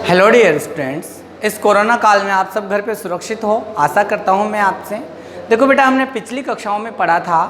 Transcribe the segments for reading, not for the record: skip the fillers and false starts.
Hello dear students, इस corona काल में आप सब घर पे सुरक्षित हो, आशा करता हूँ मैं आपसे। देखो बेटा, हमने पिछली कक्षाओं में पढ़ा था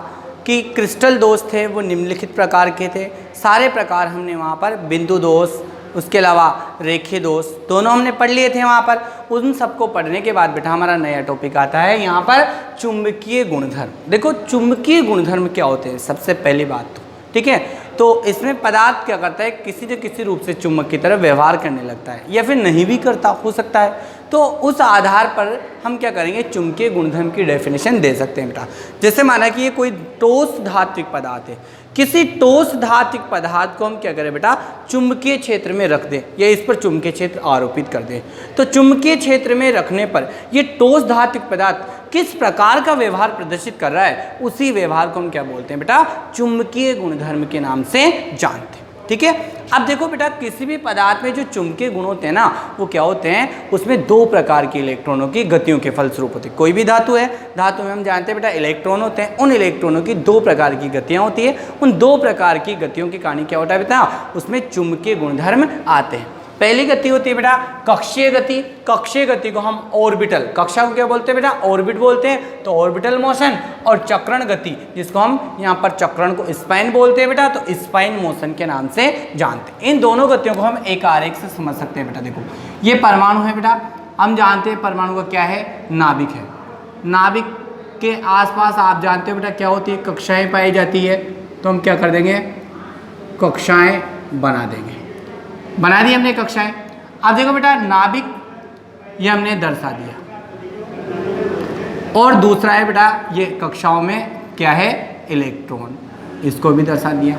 कि क्रिस्टल दोष थे वो निम्नलिखित प्रकार के थे। सारे प्रकार हमने वहाँ पर बिंदु दोष, उसके अलावा रेखीय दोष दोनों हमने पढ़ लिए थे वहाँ पर। उन सबको पढ़ने के बाद बेटा हमारा नया टॉपिक आता है यहाँ पर चुंबकीय गुणधर्म। देखो चुंबकीय गुणधर्म क्या होते हैं, सबसे पहली बात तो ठीक है। तो इसमें पदार्थ क्या करता है, किसी न किसी रूप से चुंबक की तरह व्यवहार करने लगता है या फिर नहीं भी करता हो सकता है। तो उस आधार पर हम क्या करेंगे, चुंबकीय गुणधर्म की डेफिनेशन दे सकते हैं बेटा। जैसे माना कि ये कोई ठोस धात्विक पदार्थ है, किसी ठोस धात्विक पदार्थ को हम क्या करें बेटा, चुंबकीय क्षेत्र में रख दें या इस पर चुंबकीय क्षेत्र आरोपित कर दें। तो चुंबकीय क्षेत्र में रखने पर ये ठोस धात्विक पदार्थ किस प्रकार का व्यवहार प्रदर्शित कर रहा है, उसी व्यवहार को हम क्या बोलते हैं बेटा, चुंबकीय गुणधर्म के नाम से जानते हैं। ठीक है। अब देखो बेटा, किसी भी पदार्थ में जो चुंबकीय गुण होते हैं ना, वो क्या होते हैं, उसमें दो प्रकार के इलेक्ट्रॉनों की गतियों के फलस्वरूप होती है। कोई भी धातु है, धातु में हम जानते हैं बेटा इलेक्ट्रॉन होते हैं, उन इलेक्ट्रॉनों की दो प्रकार की गतियाँ होती है। उन दो प्रकार की गतियों के कारण क्या होता है बेटा, उसमें चुंबकीय गुणधर्म आते हैं। पहली गति होती है बेटा कक्षीय गति। कक्षीय गति को हम ऑर्बिटल, कक्षा को क्या बोलते हैं बेटा, ऑर्बिट बोलते हैं, तो ऑर्बिटल मोशन। और चक्रण गति, जिसको हम यहाँ पर चक्रण को स्पाइन बोलते हैं बेटा, तो स्पाइन मोशन के नाम से जानते हैं। इन दोनों गतियों को हम एक आरेख से समझ सकते हैं बेटा। देखो ये परमाणु है बेटा, हम जानते हैं परमाणु का क्या है, नाभिक है। नाभिक के आसपास आप जानते हो बेटा क्या होती है, कक्षाएं पाई जाती है। तो हम क्या कर देंगे, कक्षाएं बना देंगे। बना दी हमने कक्षाएं। अब देखो बेटा, नाभिक ये हमने दर्शा दिया, और दूसरा है बेटा ये कक्षाओं में क्या है, इलेक्ट्रॉन, इसको भी दर्शा दिया।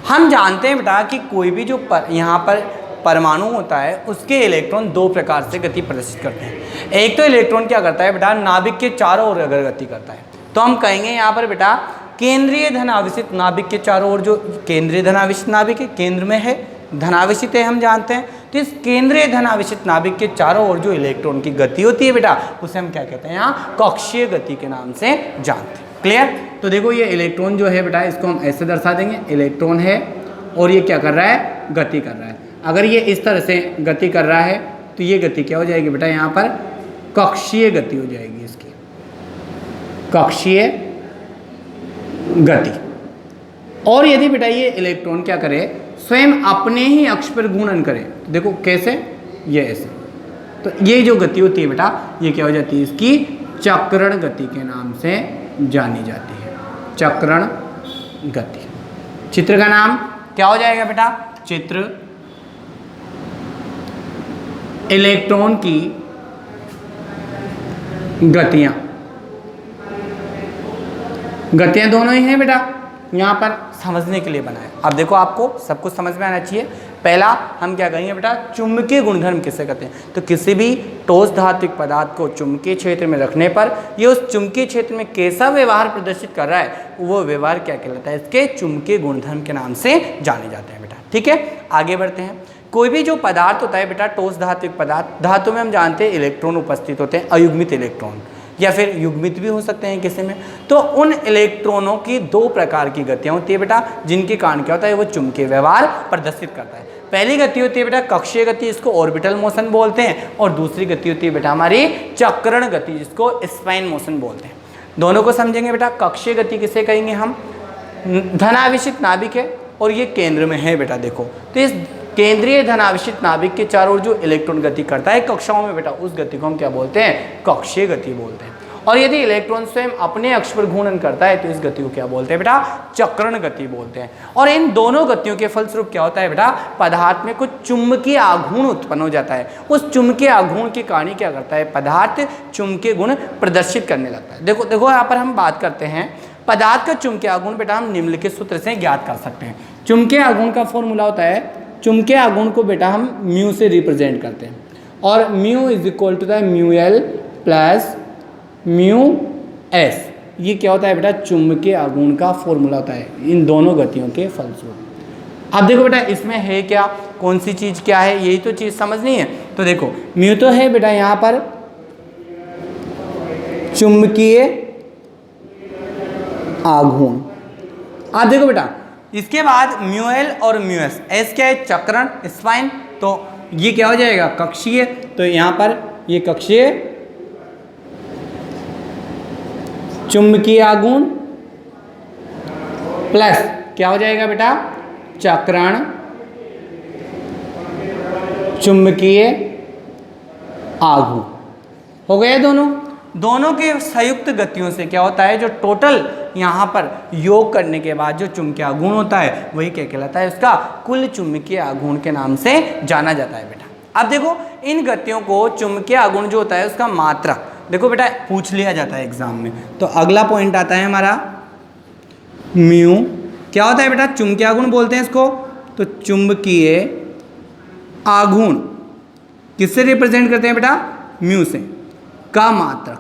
हम जानते हैं बेटा कि कोई भी जो यहाँ पर परमाणु होता है, उसके इलेक्ट्रॉन दो प्रकार से गति प्रदर्शित करते हैं। एक तो इलेक्ट्रॉन क्या करता है बेटा, नाभिक के चारों ओर अगर गति करता है तो हम कहेंगे यहाँ पर बेटा केंद्रीय धनावेशित नाभिक के चारों ओर, जो केंद्रीय धनावेशित नाभिक है, केंद्र में है, धनावेशित है हम जानते हैं। तो इस केंद्रीय धनावेशित नाभिक के चारों ओर जो इलेक्ट्रॉन की गति होती है बेटा, उसे हम क्या कहते हैं, यहाँ कक्षीय गति के नाम से जानते हैं। क्लियर। तो देखो ये इलेक्ट्रॉन जो है बेटा, इसको हम ऐसे दर्शा देंगे, इलेक्ट्रॉन है और ये क्या कर रहा है, गति कर रहा है। अगर ये इस तरह से गति कर रहा है तो ये गति क्या हो जाएगी बेटा, यहाँ पर कक्षीय गति हो जाएगी, इसकी कक्षीय गति। और यदि बेटा ये इलेक्ट्रॉन क्या करे, स्वयं अपने ही अक्ष पर घूर्णन करे, तो देखो कैसे, ये ऐसे, तो ये जो गति होती है बेटा, ये क्या हो जाती है, इसकी चक्रण गति के नाम से जानी जाती है। चक्रण गति। चित्र का नाम क्या हो जाएगा बेटा, चित्र इलेक्ट्रॉन की गतियां। गतियां दोनों ही हैं बेटा, यहाँ पर समझने के लिए बनाए। अब देखो आपको सब कुछ समझ में आना चाहिए। पहला हम क्या कहेंगे बेटा, चुंबकीय गुणधर्म किसे कहते हैं। तो किसी भी ठोस धात्विक पदार्थ को चुंबकीय क्षेत्र में रखने पर ये उस चुंबकीय क्षेत्र में कैसा व्यवहार प्रदर्शित कर रहा है, वो व्यवहार क्या कहलाता है, इसके चुंबकीय गुणधर्म के नाम से जाने जाते हैं बेटा। ठीक है, आगे बढ़ते हैं। कोई भी जो पदार्थ होता है बेटा, ठोस धात्विक पदार्थ, धातु में हम जानते हैं इलेक्ट्रॉन उपस्थित होते हैं, अयुग्मित इलेक्ट्रॉन या फिर युग्मित भी हो सकते हैं किसी में। तो उन इलेक्ट्रॉनों की दो प्रकार की गतियां होती है बेटा, जिनके कारण क्या होता है, वो चुंबकीय व्यवहार प्रदर्शित करता है। पहली गति होती है बेटा कक्षीय गति, इसको ऑर्बिटल मोशन बोलते हैं, और दूसरी गति होती है बेटा हमारी चक्रण गति, जिसको स्पाइन मोशन बोलते हैं। दोनों को समझेंगे बेटा। कक्षीय गति किसे कहेंगे हम, धनावेशित नाभिक है और ये केंद्र में है बेटा। देखो तो इस केंद्रीय धनावेशित नाभिक के चारों ओर जो इलेक्ट्रॉन गति करता है कक्षाओं में बेटा, उस गति को हम क्या बोलते हैं, कक्षीय गति बोलते हैं। और यदि इलेक्ट्रॉन स्वयं अपने अक्ष पर घूर्णन करता है तो इस गति को क्या बोलते हैं बेटा, चक्रण गति बोलते हैं। और इन दोनों गतियों के फलस्वरूप क्या होता है बेटा, पदार्थ में कुछ चुंबकीय आघूर्ण उत्पन्न हो जाता है। उस चुंबकीय आघूर्ण के कारण क्या करता है, पदार्थ चुंबकीय गुण प्रदर्शित करने लगता है। देखो देखो यहाँ पर हम बात करते हैं पदार्थ का चुंबकीय आघूर्ण बेटा, हम निम्नलिखित सूत्र से ज्ञात कर सकते हैं। चुंबकीय आघूर्ण का फॉर्मूला होता है, चुंबकीय आघूर्ण को बेटा हम म्यू से रिप्रेजेंट करते हैं, और mu is equal to the mu L plus mu S. ये क्या होता है बेटा, चुंबकीय आघूर्ण का फॉर्मूला होता है इन दोनों गतियों के फलस्वरूप। अब देखो बेटा इसमें है क्या, कौन सी चीज़ क्या है, यही तो चीज़ समझनी है। तो देखो म्यू तो है बेटा यहाँ पर चुंबकीय आघूर्ण। अब देखो बेटा इसके बाद म्यू एल और म्यू एस, एस क्या है, चक्रण स्पाइन, तो ये क्या हो जाएगा, कक्षीय। तो यहाँ पर ये कक्षीय चुंबकीय आघूर्ण प्लस क्या हो जाएगा बेटा, चक्रण चुंबकीय आघूर्ण। हो गए दोनों के संयुक्त गतियों से क्या होता है, जो टोटल यहाँ पर योग करने के बाद जो चुंबकीय आघूर्ण होता है वही क्या कहलाता है, उसका कुल चुंबकीय आघूर्ण के नाम से जाना जाता है बेटा। अब देखो इन गतियों को चुंबकीय आघूर्ण जो होता है उसका मात्रक देखो बेटा पूछ लिया जाता है एग्जाम में। तो अगला पॉइंट आता है हमारा म्यू। क्या होता है बेटा, चुंबकीय आघूर्ण बोलते हैं इसको। तो चुंबकीय आघूर्ण किससे रिप्रेजेंट करते हैं बेटा, म्यू से, का मात्रक।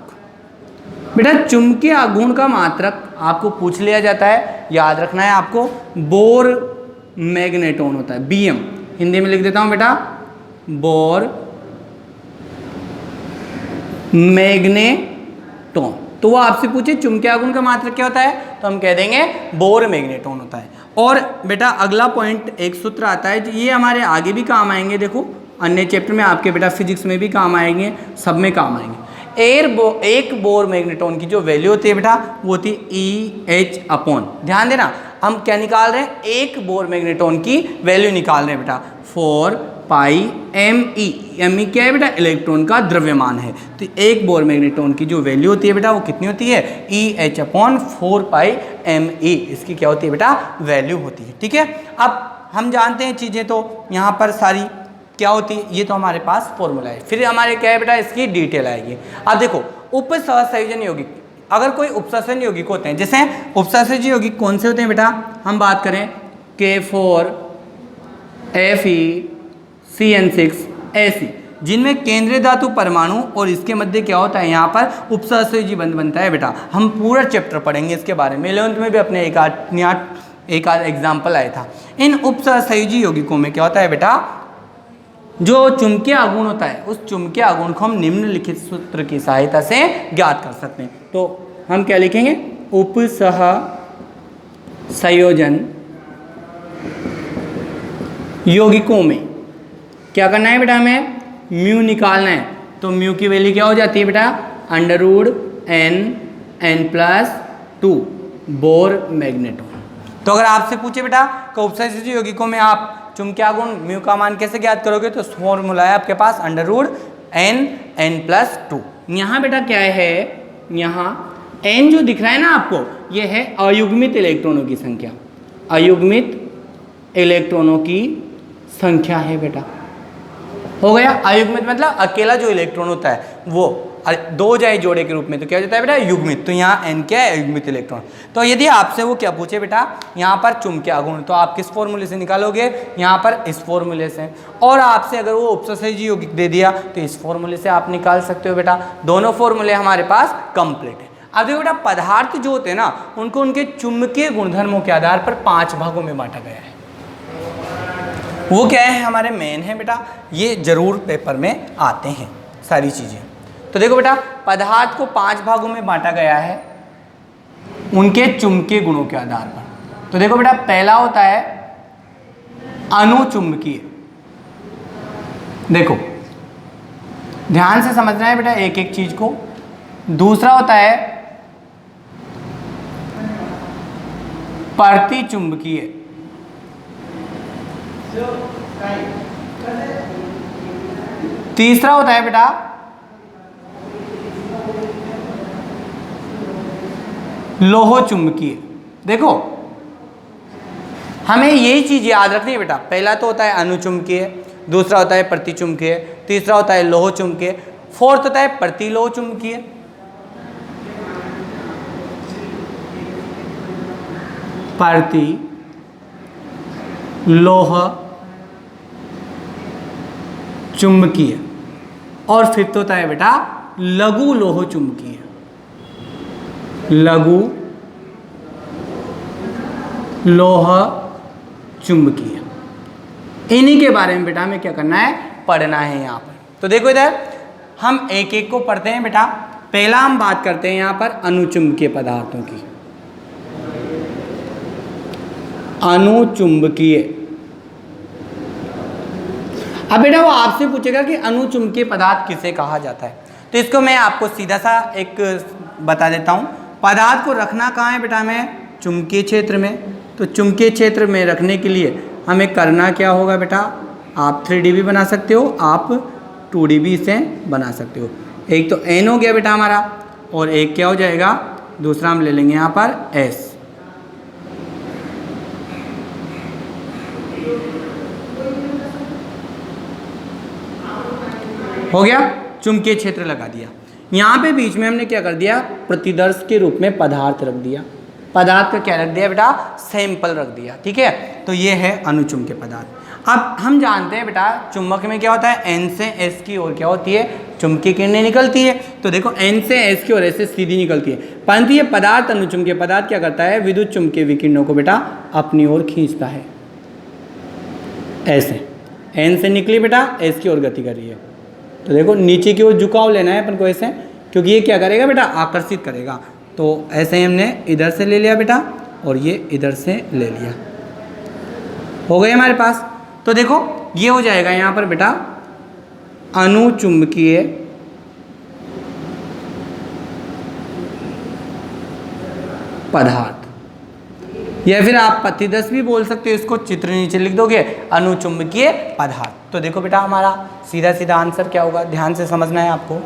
बेटा चुंबकीय आघूर्ण का मात्रक आपको पूछ लिया जाता है, याद रखना है आपको, बोर मैग्नेटोन होता है, बीएम। हिंदी में लिख देता हूं बेटा, बोर मैग्नेटोन। तो वो आपसे पूछे चुंबकीय आघूर्ण का मात्रक क्या होता है, तो हम कह देंगे बोर मैग्नेटोन होता है। और बेटा अगला पॉइंट एक सूत्र आता है, ये हमारे आगे भी काम आएंगे, देखो अन्य चैप्टर में आपके बेटा फिजिक्स में भी काम आएंगे, सब में काम आएंगे। एक बोर मैग्नेटोन की जो वैल्यू होती है बेटा वो होती है EH/। ध्यान देना, हम क्या निकाल रहे हैं, एक बोर मैग्नेटोन की वैल्यू निकाल रहे हैं बेटा 4πme। me क्या है बेटा, इलेक्ट्रॉन का द्रव्यमान है। तो एक बोर मैग्नेटोन की जो वैल्यू होती है बेटा वो कितनी होती है, EH/4πme। इसकी क्या होती है बेटा, वैल्यू होती है। ठीक है, अब हम जानते हैं चीज़ें तो यहाँ पर सारी क्या होती है, ये तो हमारे पास फॉर्मूला है। फिर हमारे क्या है बेटा, इसकी डिटेल आएगी। अब देखो उपसहसंयोजन यौगिक, अगर कोई उपसहसंयोजन यौगिक होते हैं, जैसे उपसहसंयोजन यौगिक कौन से होते हैं बेटा, हम बात करें K4Fe(CN6Ac), जिनमें केंद्रीय धातु परमाणु और इसके मध्य क्या होता है, यहाँ पर उपसहसंयोजी बंध बनता है बेटा। हम पूरा चैप्टर पढ़ेंगे इसके बारे में, 11th में भी अपने एक आध एग्जाम्पल आया था। इन उपसहसंयोजी यौगिकों में क्या होता है बेटा, जो चुंबकीय आघूर्ण होता है उस चुंबकीय आघूर्ण को हम निम्नलिखित सूत्र की सहायता से ज्ञात कर सकते हैं। तो हम क्या लिखेंगे, उपसहसंयोजन यौगिकों में क्या करना है बेटा, हमें म्यू निकालना है। तो म्यू की वैल्यू क्या हो जाती है बेटा, √N(n+2) बोर मैग्नेटोन। तो अगर आपसे पूछे बेटा कि उपसहसंयोजी यौगिकों में आप चुंबकीय आघूर्ण म्यू का मान कैसे ज्ञात करोगे, तो फॉर्मूला है आपके पास √N(n+2). यहाँ बेटा क्या है, यहाँ n जो दिख रहा है ना आपको, ये है अयुग्मित इलेक्ट्रॉनों की संख्या, अयुग्मित इलेक्ट्रॉनों की संख्या है बेटा। हो गया, अयुग्मित मतलब अकेला जो इलेक्ट्रॉन होता है वो दो जाए जोड़े के रूप में, तो क्या हो जाता है बेटा, युग्मित। तो यहाँ n क्या है, युग्मित इलेक्ट्रॉन। तो यदि आपसे वो क्या पूछे बेटा, यहाँ पर चुंबकीय आघूर्ण, तो आप किस फॉर्मूले से निकालोगे, यहाँ पर इस फॉर्मूले से। और आपसे अगर वो उपसहसंयोजी यौगिक दे दिया तो इस फॉर्मूले से आप निकाल सकते हो बेटा। दोनों फॉर्मूले हमारे पास कंप्लीट है। अब देखो बेटा, पदार्थ जो होते हैं ना उनको उनके चुंबकीय गुणधर्मों के आधार पर 5 भागों में बांटा गया है। वो क्या है, हमारे मेन है बेटा, ये जरूर पेपर में आते हैं सारी चीज़ें। तो देखो बेटा, पदार्थ को 5 भागों में बांटा गया है उनके चुंबकीय गुणों के आधार पर। तो देखो बेटा, पहला होता है अनुचुंबकीय। देखो ध्यान से समझना है बेटा एक एक चीज को। दूसरा होता है प्रतिचुंबकीय। तीसरा होता है बेटा लोह चुंबकीय। देखो हमें यही चीज याद रखनी है बेटा, पहला तो होता है अनुचुंबकीय, दूसरा होता है प्रतिचुंबकीय, तीसरा होता है लोह चुंबकीय, फोर्थ होता है प्रतिलोह चुंबकीय। प्रति लोह चुंबकीय। और फिफ्थ होता है बेटा लघु लोह चुंबकीय। लघु लोह चुंबकीय, इन्हीं के बारे में बेटा हमें क्या करना है, पढ़ना है यहाँ पर। तो देखो इधर हम एक एक को पढ़ते हैं बेटा। पहला हम बात करते हैं यहाँ पर अनुचुंबकीय पदार्थों की। अनुचुंबकीय, अब बेटा वो आपसे पूछेगा कि अनुचुंबकीय पदार्थ किसे कहा जाता है, तो इसको मैं आपको सीधा सा एक बता देता हूँ। पदार्थ को रखना कहाँ है बेटा, हमें चुंबकीय क्षेत्र में। तो चुंबकीय क्षेत्र में रखने के लिए हमें करना क्या होगा बेटा, आप 3D भी बना सकते हो, आप 2D भी इसे बना सकते हो। एक तो N हो गया बेटा हमारा, और एक क्या हो जाएगा, दूसरा हम ले लेंगे यहाँ पर S। हो गया, चुंबकीय क्षेत्र लगा दिया। यहाँ पे बीच में हमने क्या कर दिया, प्रतिदर्श के रूप में पदार्थ रख दिया। पदार्थ का क्या रख दिया बेटा, सैंपल रख दिया। ठीक है, तो ये है अनुचुंबकीय पदार्थ। अब हम जानते हैं बेटा चुंबक में क्या होता है, N से S की ओर क्या होती है, चुंबकीय किरणें निकलती है। तो देखो N से S की ओर ऐसे सीधी निकलती है, परंतु ये पदार्थ अनुचुंबकीय पदार्थ क्या करता है, विद्युत चुंबकीय विकिरणों को बेटा अपनी ओर खींचता है। ऐसे N से निकली बेटा, S की ओर गति कर रही है, तो देखो नीचे की ओर झुकाव लेना है अपन को ऐसे, क्योंकि ये क्या करेगा बेटा, आकर्षित करेगा। तो ऐसे ही हमने इधर से ले लिया बेटा, और ये इधर से ले लिया, हो गए हमारे पास। तो देखो ये हो जाएगा यहाँ पर बेटा अनुचुंबकीय पदार्थ, या फिर आप प्रतिदर्श भी बोल सकते हो इसको, चित्र नीचे लिख दोगे अनुचुंबकीय पदार्थ। तो देखो बेटा हमारा सीधा सीधा आंसर क्या होगा, ध्यान से समझना है आपको।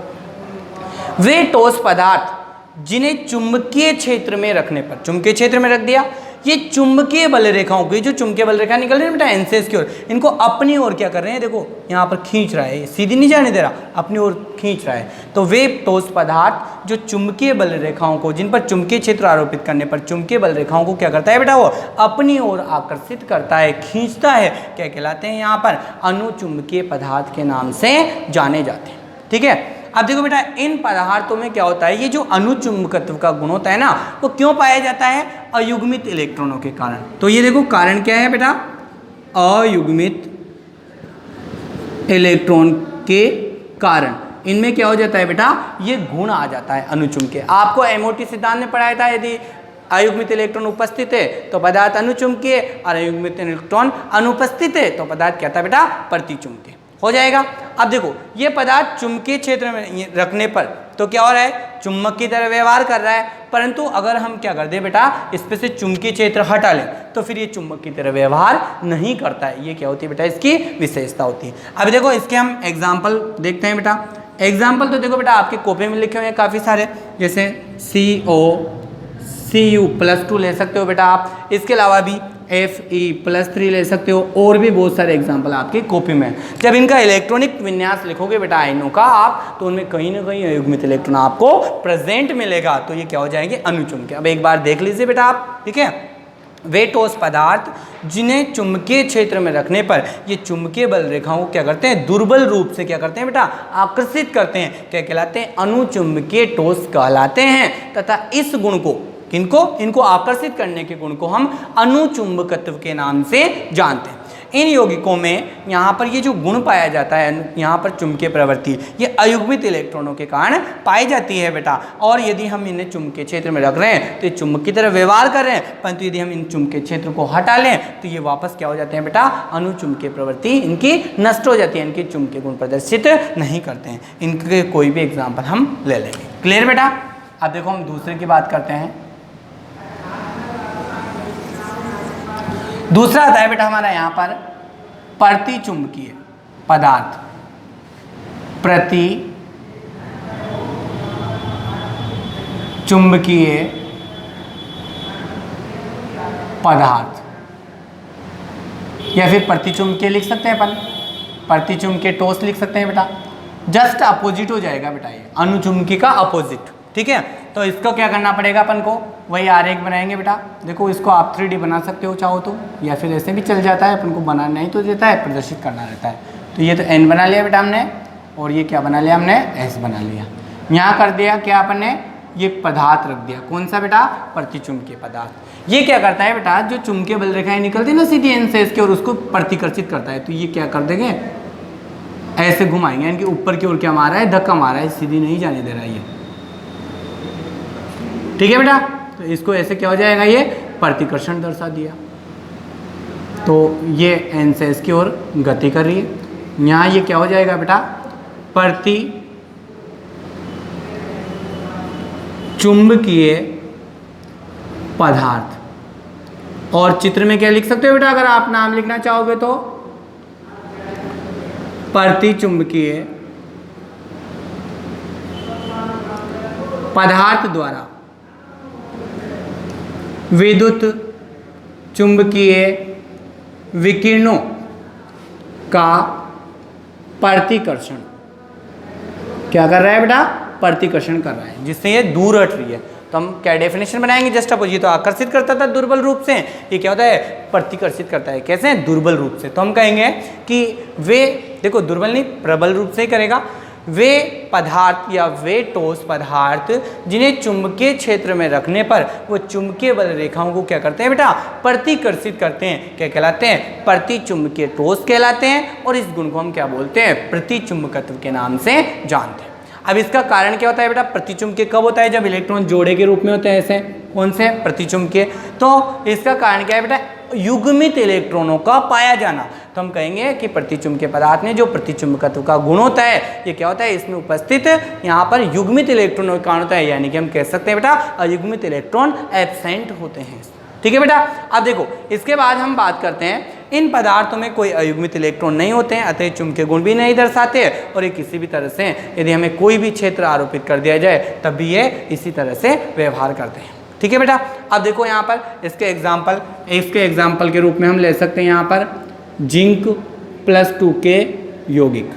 वे ठोस पदार्थ जिन्हें चुंबकीय क्षेत्र में रखने पर, चुंबकीय क्षेत्र में रख दिया, ये चुंबकीय बल रेखाओं को, जो चुंबकीय बल रेखा निकल रही है बेटा N से S की ओर, इनको अपनी ओर क्या कर रहे हैं, देखो यहाँ पर खींच रहा है, सीधी नहीं जाने दे रहा, अपनी ओर खींच रहा है। तो वे ठोस पदार्थ जो चुंबकीय बल रेखाओं को, जिन पर चुंबकीय क्षेत्र आरोपित करने पर चुंबकीय बल रेखाओं को क्या करता है बेटा, वो अपनी ओर आकर्षित करता है, खींचता है, क्या कहलाते हैं यहाँ पर, अनुचुंबकीय पदार्थ के नाम से जाने जाते हैं। ठीक है, अब देखो बेटा इन पदार्थों में क्या होता है, ये जो अनुचुंबकत्व का गुण होता है ना, वो क्यों पाया जाता है, अयुग्मित इलेक्ट्रॉनों के कारण। तो ये देखो कारण क्या है बेटा, अयुग्मित इलेक्ट्रॉन के कारण इनमें क्या हो जाता है बेटा, ये गुण आ जाता है अनुचुंबकीय। आपको MOT सिद्धांत में पढ़ाया था, यदि अयुग्मित इलेक्ट्रॉन उपस्थित है तो पदार्थ अनुचुंबकीय, और अयुग्मित इलेक्ट्रॉन अनुपस्थित है तो पदार्थ क्या था बेटा, प्रतिचुंबकीय हो जाएगा। अब देखो ये पदार्थ चुंबकीय क्षेत्र में रखने पर तो क्या हो रहा है, चुंबक की तरह व्यवहार कर रहा है, परंतु अगर हम क्या कर दे बेटा, इस पे से चुंबकीय क्षेत्र हटा लें तो फिर ये चुंबक की तरह व्यवहार नहीं करता है। ये क्या होती है बेटा, इसकी विशेषता होती है। अब देखो इसके हम एग्जाम्पल देखते हैं बेटा। एग्जाम्पल तो देखो बेटा आपके कॉपी में लिखे हुए हैं काफ़ी सारे, जैसे Cu+2 ले सकते हो बेटा आप, इसके अलावा भी Fe+3 ले सकते हो, और भी बहुत सारे एग्जाम्पल आपकी कॉपी में। जब इनका इलेक्ट्रॉनिक विन्यास लिखोगे बेटा आयनों का आप, तो उनमें कहीं ना कहीं अयुग्मित इलेक्ट्रॉन आपको प्रेजेंट मिलेगा, तो ये क्या हो जाएंगे, अनुचुंबकीय। अब एक बार देख लीजिए बेटा आप, ठीक है। वे ठोस पदार्थ जिन्हें चुंबकीय क्षेत्र में रखने पर ये चुंबकीय बल रेखाओं को क्या करते हैं, दुर्बल रूप से क्या करते हैं बेटा, आकर्षित करते हैं, क्या कहलाते हैं, अनुचुंबकीय ठोस कहलाते हैं। तथा इस गुण को, किनको, इनको आकर्षित करने के गुण को हम अनुचुंबकत्व के नाम से जानते हैं। इन यौगिकों में यहाँ पर ये जो गुण पाया जाता है, यहाँ पर चुंबकीय प्रवृत्ति, ये अयुग्मित इलेक्ट्रॉनों के कारण पाई जाती है बेटा। और यदि हम इन्हें चुंबकीय क्षेत्र में रख रहे हैं तो ये चुंबक की तरह व्यवहार कर रहे हैं, परंतु यदि हम इन चुंबकीय क्षेत्र को हटा लें तो ये वापस क्या हो जाते हैं बेटा, अनुचुंबकीय प्रवृत्ति इनकी नष्ट हो जाती है, इनके चुंबकीय गुण प्रदर्शित नहीं करते हैं। इनके कोई भी एग्जाम्पल हम ले लेंगे। क्लियर बेटा। अब देखो हम दूसरे की बात करते हैं। दूसरा आता है बेटा हमारा यहाँ पर प्रतिचुंबकीय पदार्थ, प्रति चुंबकीय पदार्थ, या फिर प्रतिचुंबकीय लिख सकते हैं अपन, प्रतिचुंबकीय ठोस लिख सकते हैं बेटा। जस्ट अपोजिट हो जाएगा बेटा, ये अनुचुंबकीय का अपोजिट, ठीक है। तो इसको क्या करना पड़ेगा अपन को, वही आरेख बनाएंगे बेटा। देखो इसको आप 3D बना सकते हो चाहो तो, या फिर ऐसे भी चल जाता है, अपन को बनाना नहीं तो देता है, प्रदर्शित करना रहता है। तो ये तो N बना लिया बेटा हमने, और ये क्या बना लिया हमने, S बना लिया। यहाँ कर दिया क्या अपन ने, ये पदार्थ रख दिया, कौन सा बेटा, प्रतिचुंबकीय पदार्थ। ये क्या करता है बेटा, जो चुंबकीय बल रेखाएं निकलती ना सीधी N से S की ओर, उसको प्रतिकर्षित करता है। तो ये क्या कर देंगे, ऐसे घुमाएंगे, इनके ऊपर की ओर क्या मारा है, धक्का मारा है, सीधी नहीं जाने दे रहा है ये, ठीक है बेटा। तो इसको ऐसे क्या हो जाएगा, ये प्रतिकर्षण दर्शा दिया। तो ये N से S की ओर गति कर रही है, यहाँ ये क्या हो जाएगा बेटा, प्रति चुंबकीय पदार्थ। और चित्र में क्या लिख सकते हो बेटा, अगर आप नाम लिखना चाहोगे तो प्रति चुंबकीय पदार्थ द्वारा विद्युत चुंबकीय विकिरणों का प्रतिकर्षण क्या कर रहा है बेटा, प्रतिकर्षण कर रहा है, जिससे ये दूर हट रही है। तो हम क्या डेफिनेशन बनाएंगे, जस्ट अपोजिट। तो आकर्षित करता था दुर्बल रूप से, ये क्या होता है, प्रतिकर्षित करता है। कैसे, दुर्बल रूप से। तो हम कहेंगे कि वे, देखो दुर्बल नहीं प्रबल रूप से ही करेगा, वे पदार्थ या वे ठोस पदार्थ जिन्हें चुंबकीय क्षेत्र में रखने पर वो चुंबकीय बल रेखाओं को क्या करते हैं बेटा, प्रतिकर्षित करते हैं। क्या कहलाते हैं, प्रतिचुंबकीय ठोस कहलाते हैं। और इस गुण को हम क्या बोलते हैं, प्रतिचुंबकत्व के नाम से जानते हैं। अब इसका कारण क्या होता है बेटा, प्रतिचुंबकीय कब होता है, जब इलेक्ट्रॉन जोड़े के रूप में होते हैं। ऐसे कौन से, प्रतिचुंबकीय। तो इसका कारण क्या है बेटा, युग्मित इलेक्ट्रॉनों का पाया जाना। तो हम कहेंगे कि प्रतिचुंबकीय पदार्थ में जो प्रतिचुंबकत्व का गुण होता है, ये क्या होता है, इसमें उपस्थित यहाँ पर युग्मित इलेक्ट्रॉनों के कारण होता है। यानी कि हम कह सकते हैं बेटा अयुग्मित इलेक्ट्रॉन एब्सेंट होते हैं। ठीक है बेटा। अब देखो इसके बाद हम बात करते हैं, इन पदार्थों में कोई अयुग्मित इलेक्ट्रॉन नहीं होते हैं, अतः चुंबकीय गुण भी नहीं दर्शाते। और ये किसी भी तरह से यदि हमें कोई भी क्षेत्र आरोपित कर दिया जाए तब भी ये इसी तरह से व्यवहार करते हैं। ठीक है बेटा। अब देखो यहाँ पर इसके एग्जाम्पल के रूप में हम ले सकते हैं यहाँ पर जिंक +2 के यौगिक।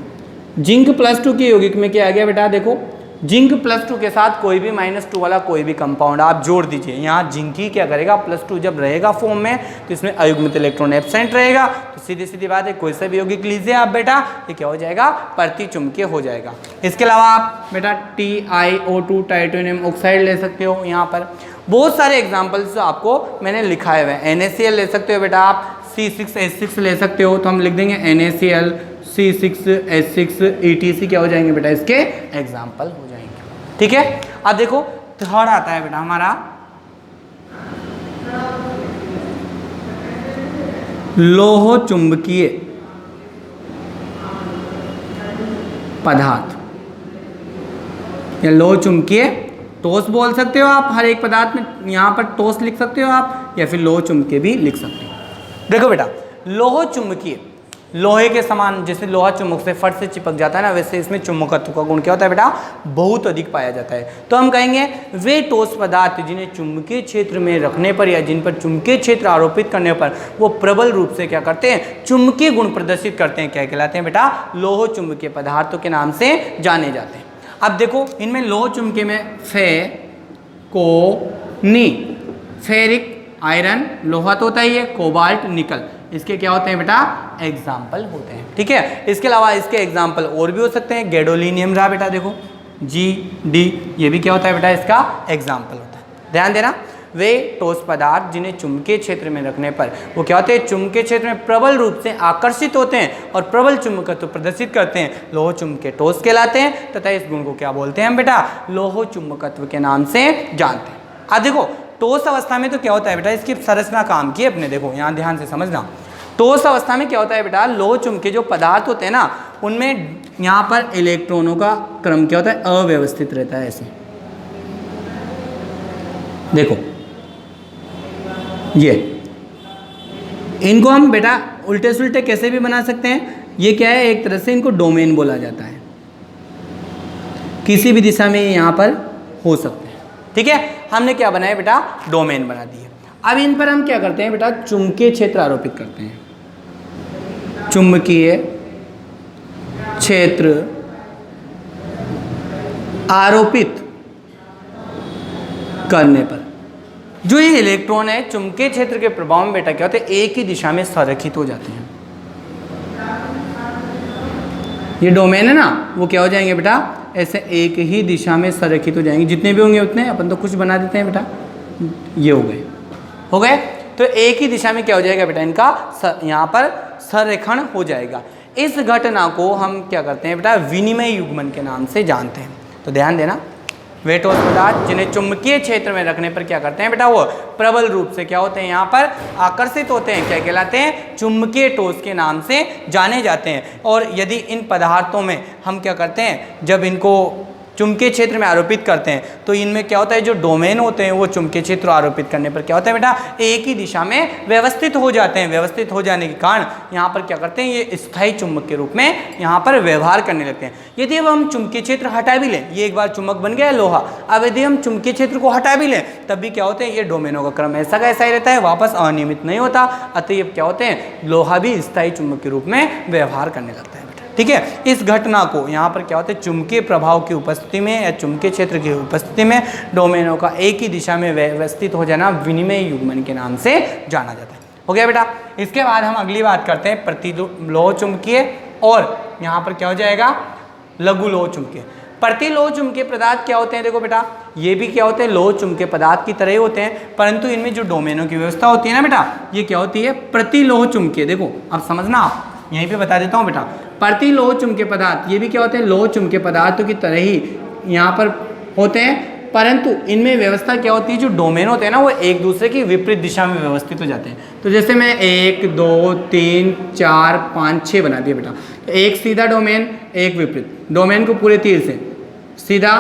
जिंक +2 के यौगिक में क्या आ गया बेटा, देखो जिंक +2 के साथ कोई भी -2 वाला कोई भी कंपाउंड आप जोड़ दीजिए। यहाँ जिंक ही क्या करेगा, +2 जब रहेगा फॉर्म में तो इसमें अयुग्मित इलेक्ट्रॉन एब्सेंट रहेगा। तो सीधी सीधी बात है, कोई सा भी यौगिक लीजिए आप बेटा, ये क्या हो जाएगा, प्रतिचुंबकीय हो जाएगा। इसके अलावा आप बेटा TiO2 टाइटेनियम ऑक्साइड ले सकते हो। यहाँ पर बहुत सारे एग्जाम्पल्स आपको मैंने लिखाए हुए हैं। NaCl ले सकते हो बेटा आप, C6H6 ले सकते हो। तो हम लिख देंगे NaCl C6H6 ETC क्या हो जाएंगे बेटा, इसके एग्जाम्पल हो जाएंगे। ठीक है। अब देखो थर्ड आता है बेटा हमारा लोह चुंबकीय पदार्थ या लोह चुंबकीय ठोस बोल सकते हो आप। हर एक पदार्थ में यहाँ पर ठोस लिख सकते हो आप, या फिर लोह चुंबकीय भी लिख सकते हो। देखो बेटा लोह चुंबकीय, लोहे के समान, जैसे लोहा चुंबक से फट से चिपक जाता है ना, वैसे इसमें चुंबकत्व का गुण क्या होता है बेटा, बहुत अधिक पाया जाता है। तो हम कहेंगे वे ठोस पदार्थ जिन्हें चुंबकीय क्षेत्र में रखने पर या जिन पर चुंबकीय क्षेत्र आरोपित करने पर वो प्रबल रूप से क्या करते हैं, चुंबकीय गुण प्रदर्शित करते हैं, क्या कहलाते हैं बेटा, लोह चुंबकीय पदार्थों के नाम से जाने जाते हैं। अब देखो इनमें लोह चुंबकीय में फेरिक आयरन लोहा तो होता ही है, कोबाल्ट निकल, इसके क्या होते हैं बेटा, एग्जाम्पल होते हैं। ठीक है। इसके अलावा इसके एग्जाम्पल और भी हो सकते हैं। गैडोलिनियम रहा बेटा, देखो GD, ये भी क्या होता है बेटा, इसका एग्जाम्पल होता है। ध्यान देना, वे ठोस पदार्थ जिन्हें चुंबकीय क्षेत्र में रखने पर वो क्या होते हैं, चुंबकीय क्षेत्र में प्रबल रूप से आकर्षित होते हैं और प्रबल चुंबकत्व प्रदर्शित करते हैं, लोह चुंबकीय ठोस कहलाते हैं। तथा इस गुण को क्या बोलते हैं हम बेटा, लोह चुंबकत्व के नाम से जानते हैं। अब देखो ठोस अवस्था में तो क्या होता है बेटा, इसकी संरचना काम की अपने, देखो यहाँ ध्यान से समझना। ठोस अवस्था में क्या होता है बेटा, लोह चुंबकीय जो पदार्थ होते हैं ना, उनमें यहाँ पर इलेक्ट्रॉनों का क्रम क्या होता है, अव्यवस्थित रहता है। ऐसे देखो ये, इनको हम बेटा उल्टे सुल्टे कैसे भी बना सकते हैं। ये क्या है, एक तरह से इनको डोमेन बोला जाता है, किसी भी दिशा में यहाँ पर हो सकते हैं। ठीक है। हमने क्या बनाया बेटा, डोमेन बना दिए। अब इन पर हम क्या करते हैं बेटा, चुंबकीय क्षेत्र आरोपित करते हैं। चुंबकीय क्षेत्र आरोपित करने पर जो ये इलेक्ट्रॉन है चुंबकीय क्षेत्र के प्रभाव में बेटा क्या होते हैं, एक ही दिशा में संरेखित हो जाते हैं। ये डोमेन है ना, वो क्या हो जाएंगे बेटा, ऐसे एक ही दिशा में संरेखित हो जाएंगे। जितने भी होंगे उतने, अपन तो कुछ बना देते हैं बेटा, ये हो गए। तो एक ही दिशा में क्या हो जाएगा बेटा, इनका यहाँ पर संरेखण हो जाएगा। इस घटना को हम क्या करते हैं बेटा, विनिमय युग्मन के नाम से जानते हैं। तो ध्यान देना, वे ठोस पदार्थ जिन्हें चुंबकीय क्षेत्र में रखने पर क्या करते हैं बेटा, वो प्रबल रूप से क्या होते हैं, यहाँ पर आकर्षित होते हैं, क्या कहलाते हैं, चुंबकीय ठोस के नाम से जाने जाते हैं। और यदि इन पदार्थों में हम क्या करते हैं, जब इनको चुंबकीय क्षेत्र में आरोपित करते हैं तो इनमें क्या होता है, जो डोमेन होते हैं वो चुंबकीय क्षेत्र आरोपित करने पर क्या होता है बेटा, एक ही दिशा में व्यवस्थित हो जाते हैं। व्यवस्थित हो जाने के कारण यहाँ पर क्या करते हैं, ये स्थायी चुंबक के रूप में यहाँ पर व्यवहार करने लगते हैं। यदि अब हम चुंबकीय क्षेत्र हटा भी लें, ये एक बार चुंबक बन गया है लोहा, अब यदि हम चुंबकीय क्षेत्र को हटा भी लें तब भी क्या होते हैं, ये डोमेनों का क्रम ऐसा का ऐसा ही रहता है, वापस अनियमित नहीं होता। अतः क्या होते हैं, लोहा भी स्थायी चुंबक के रूप में व्यवहार करने लगता है। ठीक है, इस घटना को यहाँ पर क्या होता है, चुंबकीय प्रभाव की उपस्थिति में या चुंबकीय क्षेत्र की उपस्थिति में डोमेनों का एक ही दिशा में व्यवस्थित हो जाना विनिमय युग्मन के नाम से जाना जाता है। हो गया बेटा। इसके बाद हम अगली बात करते हैं प्रतिलोह चुंबकीय, और यहाँ पर क्या हो जाएगा, लघु लोह चुंबकीय। प्रतिलोह चुंबकीय पदार्थ क्या होते हैं, देखो बेटा ये भी क्या होते हैं, लोह चुंबकीय पदार्थ की तरह ही होते हैं, परंतु इनमें जो डोमेनों की व्यवस्था होती है ना बेटा, ये क्या होती है, प्रतिलोह चुंबकीय। देखो अब समझना, आप यहीं पे बता देता हूँ बेटा, प्रतिलोह चुंबकीय पदार्थ ये भी क्या होते हैं, लोह चुंबकीय पदार्थों की तरह ही यहाँ पर होते हैं, परंतु इनमें व्यवस्था क्या होती है, जो डोमेन होते हैं ना वो एक दूसरे की विपरीत दिशा में व्यवस्थित हो जाते हैं। तो जैसे मैं 1 2 3 4 5 6 बना दिया बेटा, तो एक सीधा डोमेन, एक विपरीत डोमेन को पूरे तीर से सीधा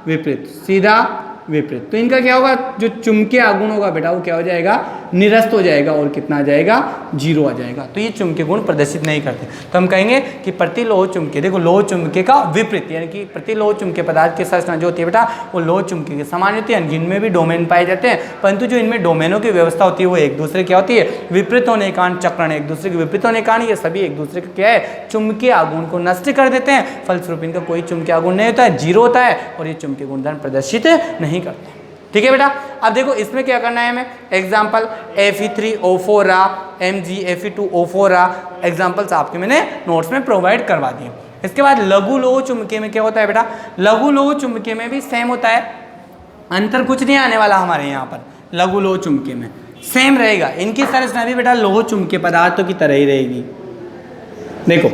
विपरीत सीधा विपरीत, तो इनका क्या होगा, जो चुंबकीय आघूर्ण होगा बेटा वो क्या हो जाएगा, निरस्त हो जाएगा, और कितना आ जाएगा, 0 आ जाएगा। तो ये चुंबकीय गुण प्रदर्शित नहीं करते। तो हम कहेंगे कि प्रतिलोह चुंबकीय, देखो लोह चुंबकीय का विपरीत, यानी कि प्रतिलोह चुंबकीय पदार्थ की संरचना जो होती है बेटा वो लोह चुंबकीय के समान होती है, जिनमें भी डोमेन पाए जाते हैं, परंतु जो इनमें डोमेनों की व्यवस्था होती है वो एक दूसरे क्या होती है, विपरीत होने के कारण, चक्रण एक दूसरे के विपरीत होने के कारण ये सभी एक दूसरे का क्या है, चुंबकीय आघूर्ण को नष्ट कर देते हैं। फलस्वरूप इनका कोई चुंबकीय आघूर्ण नहीं होता है, 0 होता है, और ये चुंबकीय गुणधर्म प्रदर्शित नहीं करते। ठीक है बेटा। अब देखो इसमें क्या करना है हमें, एग्जाम्पल Fe3O4 रहा, MgFe2O4 रहा, एग्जाम्पल्स आपके मैंने नोट्स में प्रोवाइड करवा दिए। इसके बाद लघु लोह चुंबकीय में क्या होता है बेटा, लघु लोह चुंबकीय में भी सेम होता है, अंतर कुछ नहीं आने वाला हमारे यहाँ पर। लघु लोह चुंबकीय में सेम रहेगा, इनकी संरचना भी बेटा लोह चुंबकीय पदार्थों की तरह ही रहेगी। देखो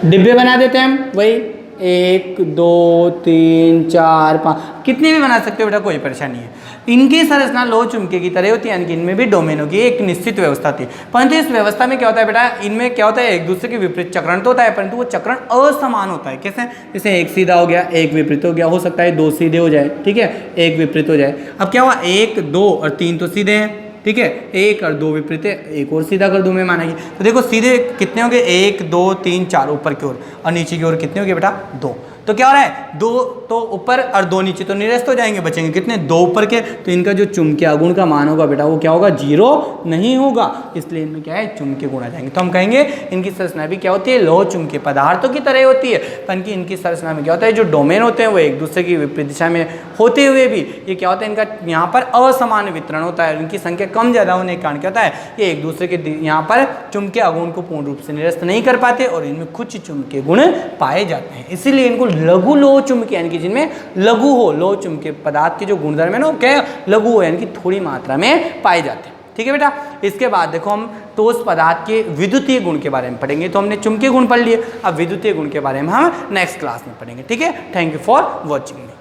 डिब्बे बना देते हैं हम, वही 1 2 3 4 5 कितने भी बना सकते हो बेटा, कोई परेशानी है। इनकी संरचना लोह चुंबकीय की तरह होती है, यानी कि इनमें भी डोमेनों की एक निश्चित व्यवस्था होती है, परंतु इस व्यवस्था में क्या होता है बेटा, इनमें क्या होता है, एक दूसरे के विपरीत चक्रण तो होता है, परंतु वो चक्रण असमान होता है। कैसे, जैसे एक सीधा हो गया, एक विपरीत हो गया, हो सकता है 2 सीधे हो जाए, ठीक है, एक विपरीत हो जाए। अब क्या हुआ, 1 2 और 3 तो सीधे हैं, ठीक है, 1 और 2 विपरीत है, एक और सीधा कर दूं मैं माना कि, तो देखो सीधे कितने होंगे, 1 2 3 4 ऊपर की ओर, और नीचे की ओर कितने होंगे बेटा, 2। तो क्या हो रहा है, 2 तो ऊपर और 2 नीचे, तो निरस्त हो जाएंगे, बचेंगे कितने, 2 ऊपर के। तो इनका जो चुंबकीय आघूर्ण का मान होगा बेटा वो क्या होगा, 0 नहीं होगा, इसलिए इनमें क्या है, चुंबकीय गुण आ जाएंगे। तो हम कहेंगे इनकी संरचना भी क्या होती है, लोह चुंबकीय पदार्थों की तरह होती है, परंतु इनकी संरचना में क्या होता है, जो डोमेन होते हैं वो एक दूसरे की विपरीत दिशा में होते हुए भी ये क्या होता है, इनका यहाँ पर असमान वितरण होता है, इनकी संख्या कम ज़्यादा होने के कारण क्या होता है, ये एक दूसरे के यहाँ पर चुंबकीय आघूर्ण को पूर्ण रूप से निरस्त नहीं कर पाते, और इनमें कुछ चुंबकीय गुण पाए जाते हैं, इसीलिए इनको लघु लोह चुंबकीय, यानी कि जिनमें लघु हो, लोह चुंबकीय पदार्थ के जो गुणधर्म है ना क्या लघु हो, यानी कि थोड़ी मात्रा में पाए जाते हैं। ठीक है बेटा। इसके बाद देखो हम ठोस पदार्थ के विद्युतीय गुण के बारे में पढ़ेंगे। तो हमने चुंबकीय गुण पढ़ लिए, अब विद्युतीय गुण के बारे में हम नेक्स्ट क्लास में पढ़ेंगे। ठीक है, thank you for watching me.